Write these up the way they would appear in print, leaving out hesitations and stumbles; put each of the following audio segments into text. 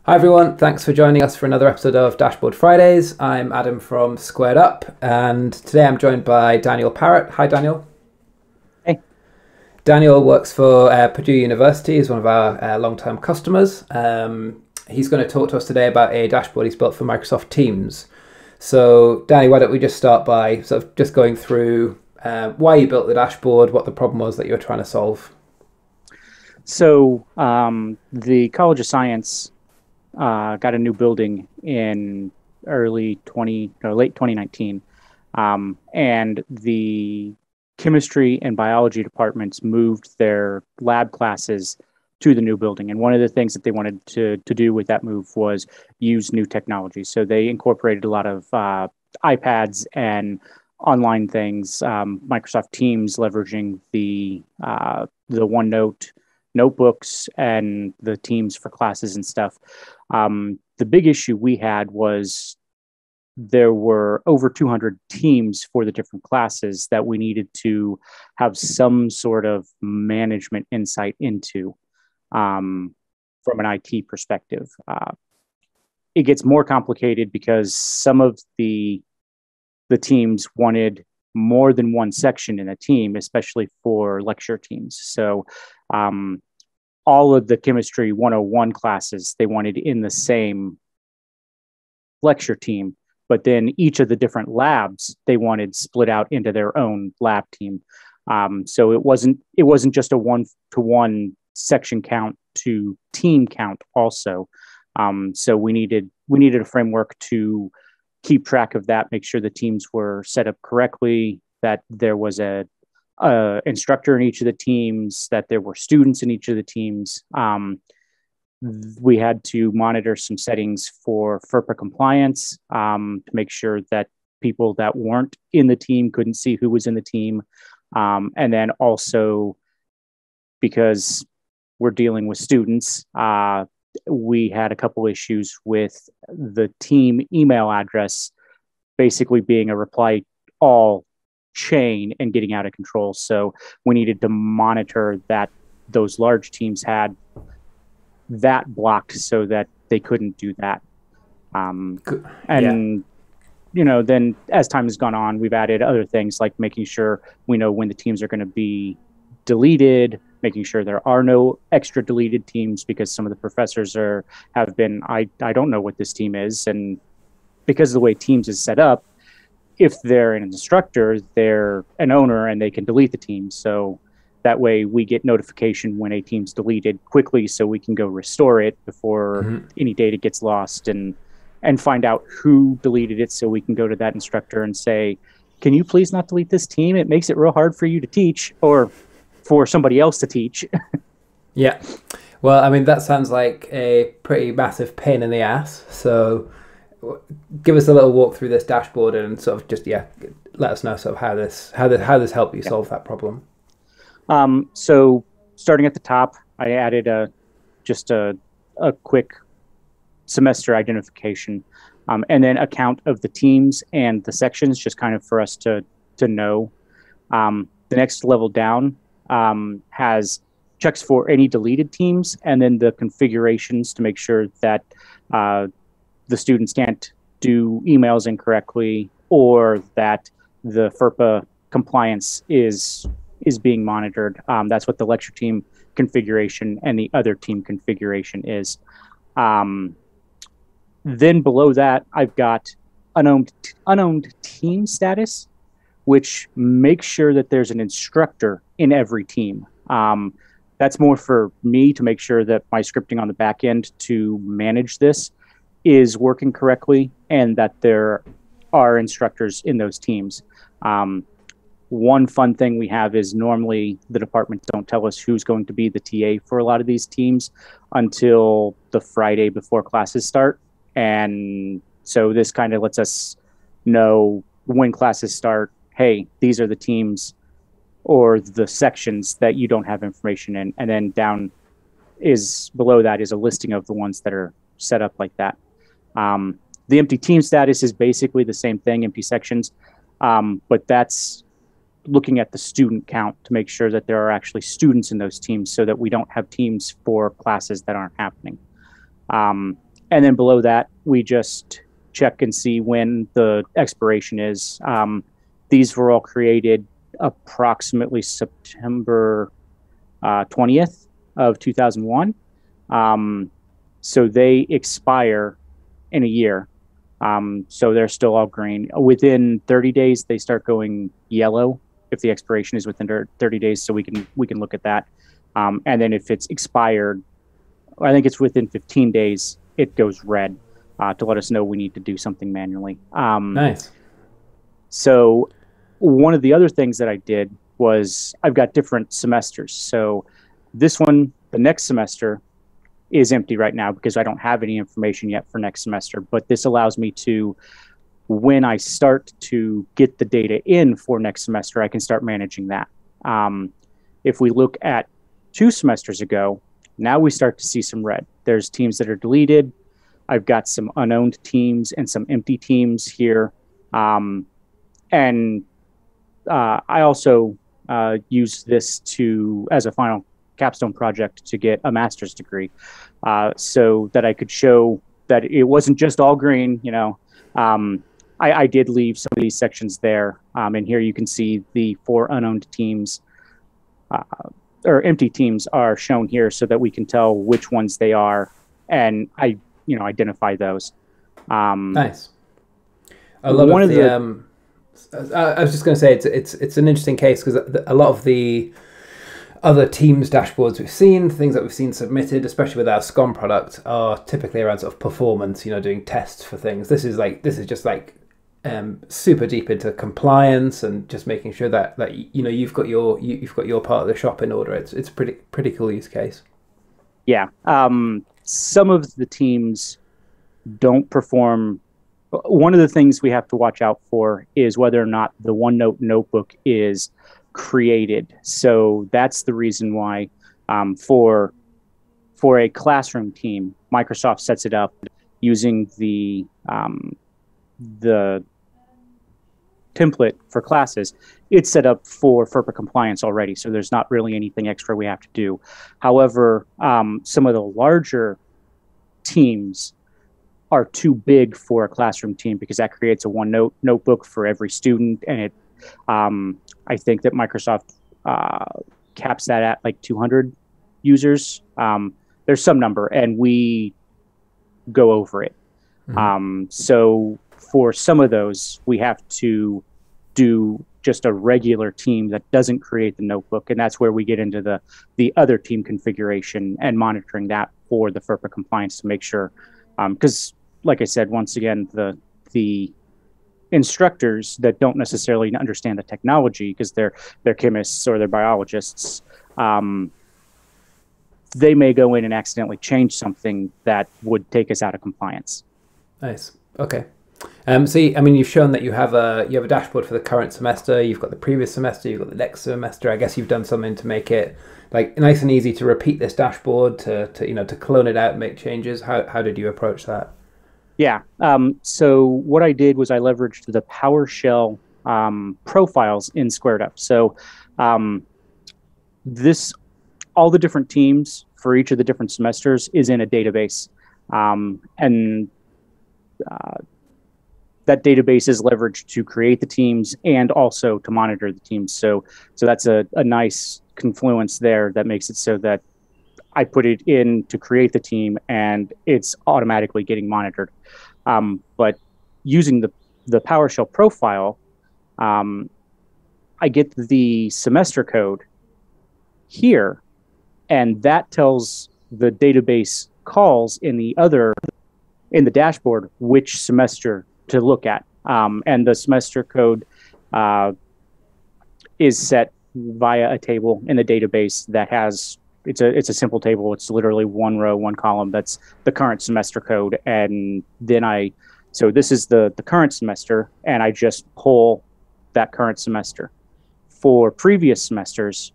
Hi everyone, thanks for joining us for another episode of Dashboard Fridays. I'm Adam from SquaredUp, and today I'm joined by Daniel Parrott. Hi Daniel. Hey. Daniel works for Purdue University, he's one of our long-term customers. He's going to talk to us today about a dashboard he's built for Microsoft Teams. So Danny, why don't we just start by sort of just going through why you built the dashboard, what the problem was that you were trying to solve. So the College of Science got a new building in late 2019, and the chemistry and biology departments moved their lab classes to the new building. And one of the things that they wanted to do with that move was use new technology. So they incorporated a lot of iPads and online things, Microsoft Teams leveraging the OneNote notebooks and the Teams for classes and stuff. The big issue we had was there were over 200 teams for the different classes that we needed to have some sort of management insight into from an IT perspective. It gets more complicated because some of the teams wanted more than one section in a team, especially for lecture teams. So all of the Chemistry 101 classes, they wanted in the same lecture team, but then each of the different labs, they wanted split out into their own lab team. So it wasn't just a one-to-one section count to team count also. So we needed a framework to keep track of that, make sure the teams were set up correctly, that there was a instructor in each of the teams, that there were students in each of the teams. We had to monitor some settings for FERPA compliance to make sure that people that weren't in the team couldn't see who was in the team. And then also, because we're dealing with students, we had a couple issues with the team email address basically being a reply all chain and getting out of control. So we needed to monitor that those large teams had that blocked so that they couldn't do that. Then as time has gone on, we've added other things like making sure we know when the teams are going to be deleted, making sure there are no extra deleted teams, because some of the professors have been, I don't know what this team is. And because of the way Teams is set up, if they're an instructor, they're an owner and they can delete the team. So that way we get notification when a team's deleted quickly so we can go restore it before any data gets lost and find out who deleted it, so we can go to that instructor and say, can you please not delete this team? It makes it real hard for you to teach, or for somebody else to teach. Yeah. Well, I mean, that sounds like a pretty massive pain in the ass. So give us a little walk through this dashboard and sort of just, let us know sort of how this helped you solve that problem. So starting at the top, I added a quick semester identification, and then a count of the teams and the sections, just kind of for us to know. The next level down has checks for any deleted teams, and then the configurations to make sure that the students can't do emails incorrectly, or that the FERPA compliance is being monitored. That's what the lecture team configuration and the other team configuration is. Then below that, I've got unowned team status, which makes sure that there's an instructor in every team. That's more for me to make sure that my scripting on the back end to manage this is working correctly, and that there are instructors in those teams. One fun thing we have is normally the departments don't tell us who's going to be the TA for a lot of these teams until the Friday before classes start. And so this kind of lets us know when classes start, hey, these are the teams or the sections that you don't have information in. And then below that is a listing of the ones that are set up like that. The empty team status is basically the same thing, empty sections, but that's looking at the student count to make sure that there are actually students in those teams, so that we don't have teams for classes that aren't happening. And then below that, we just check and see when the expiration is. These were all created approximately September 20th of 2001. So they expire in a year. So they're still all green. Within 30 days, they start going yellow if the expiration is within 30 days. So we can look at that. And then if it's expired, I think it's within 15 days, it goes red to let us know we need to do something manually. Nice. So one of the other things that I did was I've got different semesters. So this one, the next semester, is empty right now because I don't have any information yet for next semester. But this allows me to, when I start to get the data in for next semester, I can start managing that. If we look at 2 semesters ago, now we start to see some red. There's teams that are deleted. I've got some unowned teams and some empty teams here. And I also use this as a final capstone project to get a master's degree, so that I could show that it wasn't just all green. I did leave some of these sections there, and here you can see the 4 unowned teams or empty teams are shown here, so that we can tell which ones they are, and I identify those. Nice. A lot of the I was just going to say it's an interesting case because a lot of the other teams dashboards we've seen, things that we've seen submitted, especially with our SCOM product, are typically around sort of performance, doing tests for things. This is just super deep into compliance and just making sure that you've got your part of the shop in order. It's pretty cool use case. Yeah. Some of the teams don't perform. One of the things we have to watch out for is whether or not the OneNote notebook is created. So that's the reason why for a classroom team, Microsoft sets it up using the template for classes. It's set up for FERPA compliance already, so there's not really anything extra we have to do. However, some of the larger teams are too big for a classroom team because that creates a OneNote notebook for every student, and it I think that Microsoft caps that at like 200 users. There's some number, and we go over it. Mm-hmm. So for some of those, we have to do just a regular team that doesn't create the notebook, and that's where we get into the other team configuration and monitoring that for the FERPA compliance to make sure. Because, like I said, once again, the instructors that don't necessarily understand the technology because they're chemists or they're biologists, they may go in and accidentally change something that would take us out of compliance. Nice. Okay. So you've shown that you have a dashboard for the current semester. You've got the previous semester. You've got the next semester. I guess you've done something to make it like nice and easy to repeat this dashboard, to clone it out and make changes. How did you approach that? Yeah. So what I did was I leveraged the PowerShell profiles in SquaredUp. So all the different teams for each of the different semesters is in a database, and that database is leveraged to create the teams and also to monitor the teams. So that's a nice confluence there that makes it so that I put it in to create the team and it's automatically getting monitored. But using the PowerShell profile, I get the semester code here, and that tells the database calls in the dashboard which semester to look at. And the semester code is set via a table in the database that has, it's a simple table. It's literally one row, one column. That's the current semester code. And then so this is the current semester, and I just pull that current semester. For previous semesters,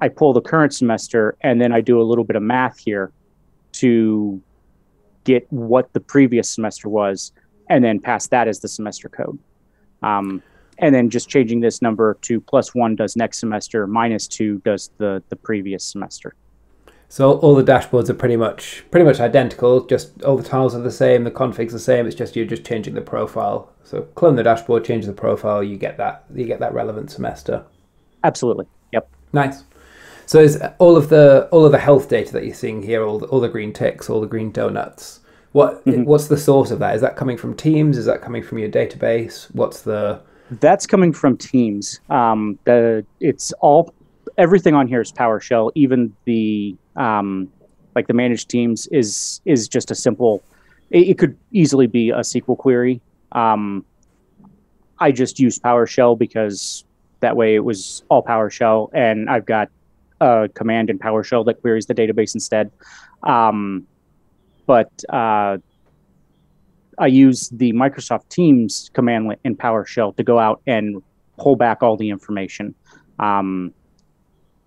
I pull the current semester, and then I do a little bit of math here to get what the previous semester was, and then pass that as the semester code. And then just changing this number to +1 does next semester, -2 does the previous semester. So all the dashboards are pretty much identical. Just all the tiles are the same, the config's the same. It's just you're just changing the profile. So clone the dashboard, change the profile. You get that relevant semester. Absolutely. Yep. Nice. So is all of the health data that you're seeing here, all the green ticks, all the green donuts? What's the source of that? Is that coming from Teams? Is that coming from your database? That's coming from Teams. Everything on here is PowerShell. Even the like the managed teams is just a simple. It could easily be a SQL query. I just used PowerShell because that way it was all PowerShell, and I've got a command in PowerShell that queries the database instead. But I use the Microsoft Teams commandlet in PowerShell to go out and pull back all the information.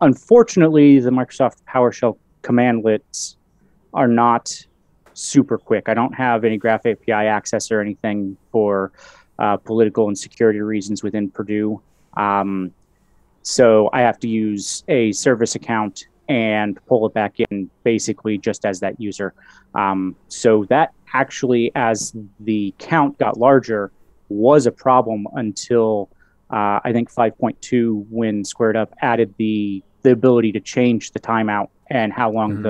Unfortunately, the Microsoft PowerShell commandlets are not super quick. I don't have any Graph API access or anything for political and security reasons within Purdue. So I have to use a service account and pull it back in basically just as that user. So that actually, as the count got larger, was a problem until I think 5.2, when SquaredUp added the ability to change the timeout and how long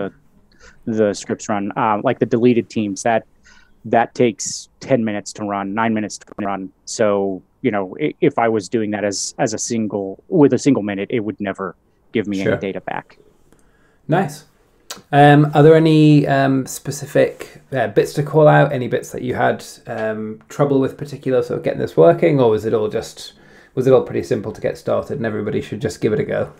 the scripts run. Like the deleted teams, that takes 10 minutes to run, 9 minutes to run. So, you know, if I was doing that with a single minute, it would never give me any data back. Nice. Are there any specific bits to call out? Any bits that you had trouble with particular sort of getting this working, or was it all pretty simple to get started and everybody should just give it a go?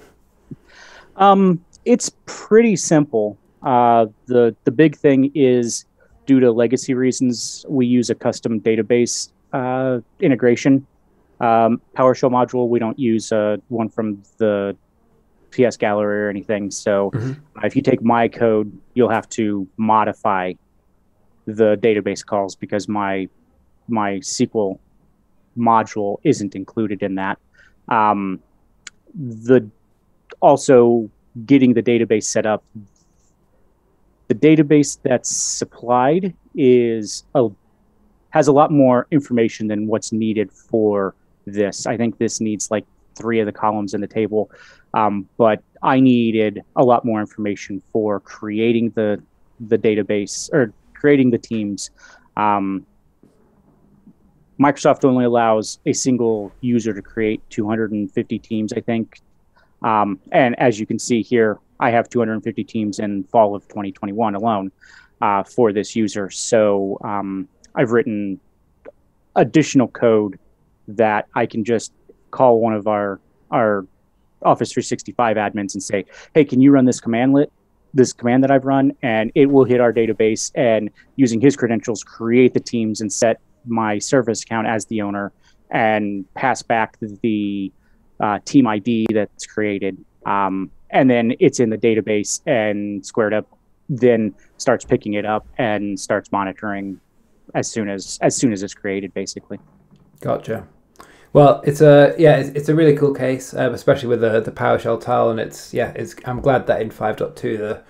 It's pretty simple. The big thing is, due to legacy reasons, we use a custom database integration. PowerShell module, we don't use one from the PS Gallery or anything. So if you take my code, you'll have to modify the database calls because my SQL module isn't included in that. Also getting the database set up. The database that's supplied has a lot more information than what's needed for this. I think this needs like 3 of the columns in the table, but I needed a lot more information for creating the database or creating the teams. Microsoft only allows a single user to create 250 teams, I think. And as you can see here, I have 250 teams in fall of 2021 alone for this user. So I've written additional code that I can just call one of our Office 365 admins and say, hey, can you run this command that I've run? And it will hit our database and, using his credentials, create the teams and set my service account as the owner and pass back the team ID that's created. And then it's in the database, and SquaredUp then starts picking it up and starts monitoring as soon as it's created, basically. Gotcha. Well, it's a really cool case, especially with the PowerShell tile, and I'm glad that in 5.2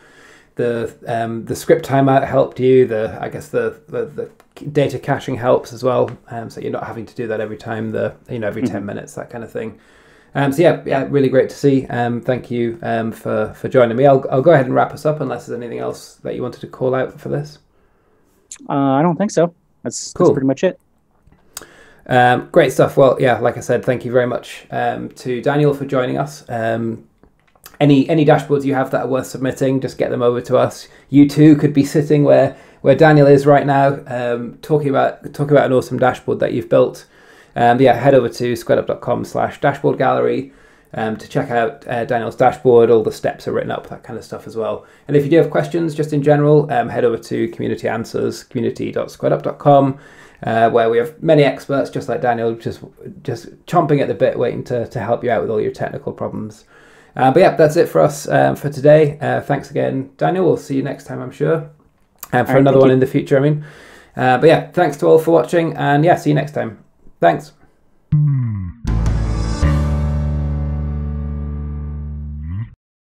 the script timeout helped you. I guess the data caching helps as well, so you're not having to do that every time every 10 minutes, that kind of thing. Really great to see. Thank you for joining me. I'll go ahead and wrap us up unless there's anything else that you wanted to call out for this. I don't think so. That's pretty much it. Great stuff. Well, like I said, thank you very much to Daniel for joining us. Any dashboards you have that are worth submitting, just get them over to us. You too could be sitting where Daniel is right now, talking about an awesome dashboard that you've built. Head over to squareup.com/dashboard gallery to check out Daniel's dashboard. All the steps are written up, that kind of stuff as well. And if you do have questions, just in general, head over to community answers, community.squareup.com, where we have many experts just like Daniel, just chomping at the bit, waiting to help you out with all your technical problems. That's it for us for today. Thanks again, Daniel. We'll see you next time, I'm sure, for another one in the future. Thanks to all for watching, and see you next time. Thanks.